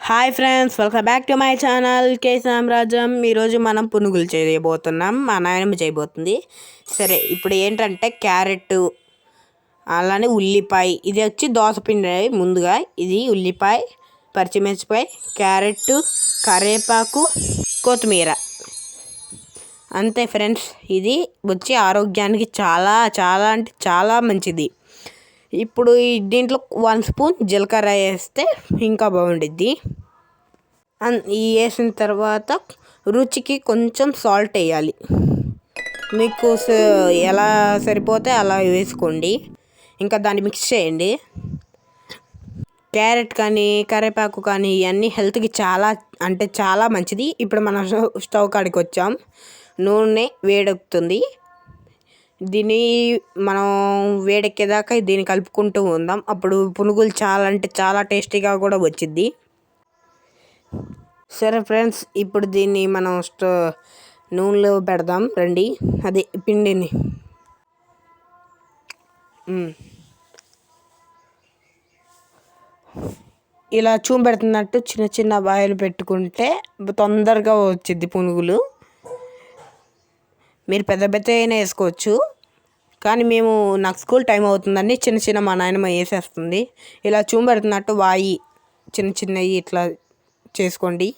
Hi friends, welcome back to my channel K Samrajyam. ఈరోజు మనం పునుగులు చేయబోతున్నాం. మా నాయనమ్మ చేయబోతుంది. సరే, ఇప్పుడు ఏంటంటే క్యారెట్, అలానే ఉల్లిపాయ, ఇది వచ్చి దోసపిండి. ముందుగా ఇది ఉల్లిపాయ, పచ్చిమిరపకాయ, క్యారెట్, కరివేపాకు, కొత్తిమీర, అంతే ఫ్రెండ్స్. ఇది వచ్చి ఆరోగ్యానికి చాలా చాలా అంటే చాలా మంచిది. ఇప్పుడు దీంట్లో 1 స్పూన్ జీలకర్ర వేస్తే ఇంకా బాగుండిద్ది. వేసిన తర్వాత రుచికి కొంచెం సాల్ట్ వేయాలి. మీకు ఎలా సరిపోతే అలా వేసుకోండి. ఇంకా దాన్ని మిక్స్ చేయండి. క్యారెట్ కానీ కరివేపాకు కానీ ఇవన్నీ హెల్త్కి చాలా అంటే చాలా మంచిది. ఇప్పుడు మనం స్టవ్ కాడికి వచ్చాం. నూనె వేడెక్కుతుంది. దీన్ని మనం వేడెక్కేదాకా దీన్ని కలుపుకుంటూ ఉందాం. అప్పుడు పునుగులు చాలా అంటే చాలా టేస్టీగా కూడా వచ్చిద్ది. సరే ఫ్రెండ్స్, ఇప్పుడు దీన్ని మనం నూనెలో పెడదాం రండి. అదే పిండిని ఇలా చూపెడుతున్నట్టు చిన్న చిన్న బాయలు పెట్టుకుంటే తొందరగా వచ్చిద్ది పునుగులు. మీరు పెద్ద పెద్ద అయినా వేసుకోవచ్చు, కానీ నాకు స్కూల్ టైం అవుతుందని చిన్న చిన్న మా నాయనమ్మ వేసేస్తుంది. ఇలా చూపెడుతున్నట్టు వాయి చిన్న చిన్నవి ఇట్లా చేసుకోండి.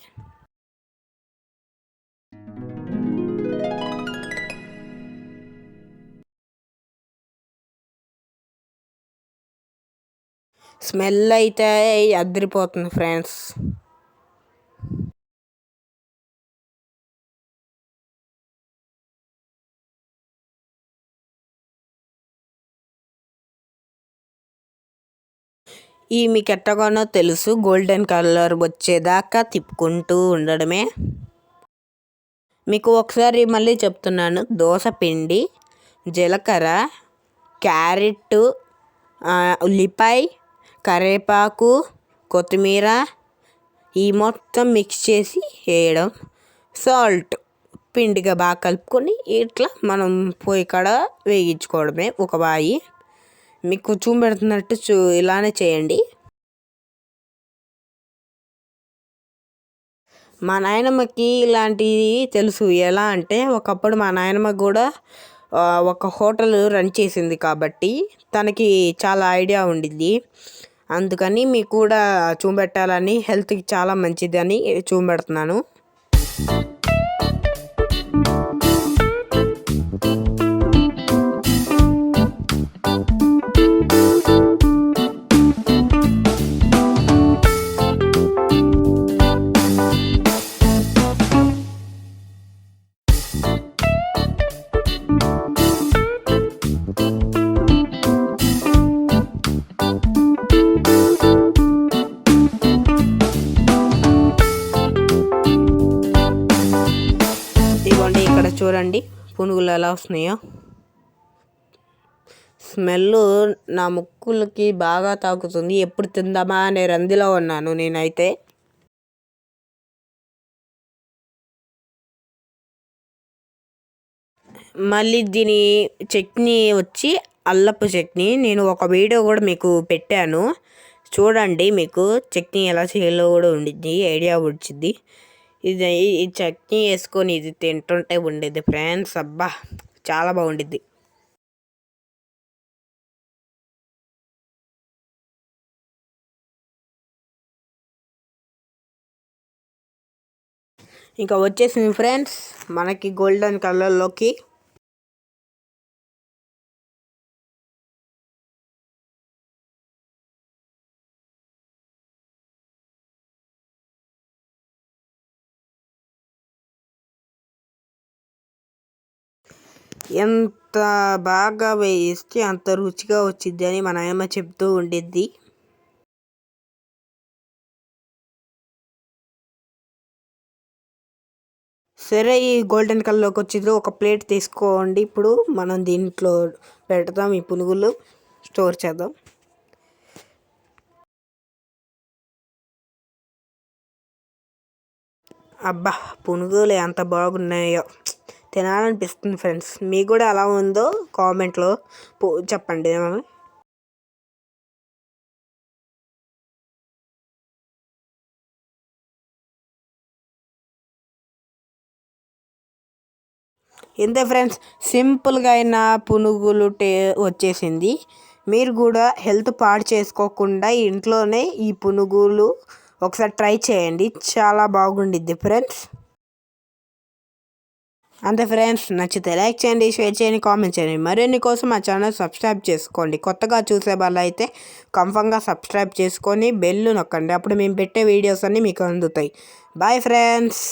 స్మెల్ అయితే అదిరిపోతుంది ఫ్రెండ్స్. ఈ మీకు ఎట్టగానో తెలుసు, గోల్డెన్ కలర్ వచ్చేదాకా తిప్పుకుంటూ ఉండడమే. మీకు ఒకసారి మళ్ళీ చెప్తున్నాను, దోస పిండి, జీలకర్ర, క్యారెట్, ఉల్లిపాయ, కరివేపాకు, కొత్తిమీర ఈ మొత్తం మిక్స్ చేసి వేయడం, సాల్ట్, పిండిగా బాగా కలుపుకొని ఇట్లా మనం పొయ్యి కాడ వేయించుకోవడమే ఒక వాయి. మీకు చూపెడుతున్నట్టు ఇలానే చేయండి. మా నాయనమ్మకి ఇలాంటివి తెలుసు. ఎలా అంటే ఒకప్పుడు మా నాయనమ్మ కూడా ఒక హోటల్ రన్ చేసింది కాబట్టి తనకి చాలా ఐడియా ఉండిద్ది. అందుకని మీకు కూడా చూపెట్టాలని, హెల్త్కి చాలా మంచిది అని చూపెడుతున్నాను. ఇదిగోండి, ఇక్కడ చూడండి పునుగులు ఎలా వస్తున్నాయో. స్మెల్ నా ముక్కులకి బాగా తాకుతుంది. ఎప్పుడు తిందామా అనే రందిలో ఉన్నాను నేనైతే. మళ్ళీ దీని చట్నీ వచ్చి అల్లపు చట్నీ. నేను ఒక వీడియో కూడా మీకు పెట్టాను, చూడండి. మీకు చట్నీ ఎలా చేయాలో కూడా ఉండిద్ది, ఐడియా వచ్చింది. ఈ చట్నీ వేసుకొని ఇది తింటుంటే ఉండేది ఫ్రెండ్స్, అబ్బా చాలా బాగుండిద్ది. ఇంకా వచ్చేసింది ఫ్రెండ్స్ మనకి గోల్డెన్ కలర్లోకి. ఎంత బాగా వేయిస్తే అంత రుచిగా వచ్చిద్ది అని మా నాయనమ్మ చెప్తూ ఉండిద్ది. సరే, ఈ గోల్డెన్ కలర్లోకి వచ్చింది. ఒక ప్లేట్ తీసుకోండి. ఇప్పుడు మనం దీంట్లో పెడతాం. ఈ పునుగులు స్టోర్ చేద్దాం. అబ్బా, పునుగులు ఎంత బాగున్నాయో, తినాలనిపిస్తుంది ఫ్రెండ్స్. మీకు కూడా ఎలా ఉందో కామెంట్లో చెప్పండి. ఇంతే ఫ్రెండ్స్, సింపుల్గా అయిన పునుగులు వచ్చేసింది. మీరు కూడా హెల్త్ పాడు చేసుకోకుండా ఇంట్లోనే ఈ పునుగులు ఒకసారి ట్రై చేయండి, చాలా బాగుండిద్ది ఫ్రెండ్స్. అంతే ఫ్రెండ్స్, నచ్చితే లైక్ చేయండి, షేర్ చేయండి, కామెంట్ చేయండి. మరిన్ని కోసం మా ఛానల్ సబ్స్క్రైబ్ చేసుకోండి. కొత్తగా చూసే వాళ్ళు అయితే కన్ఫర్మ్గా సబ్స్క్రైబ్ చేసుకొని బెల్ నొక్కండి. అప్పుడు మేము పెట్టే వీడియోస్ అన్నీ మీకు అందుతాయి. Bye friends.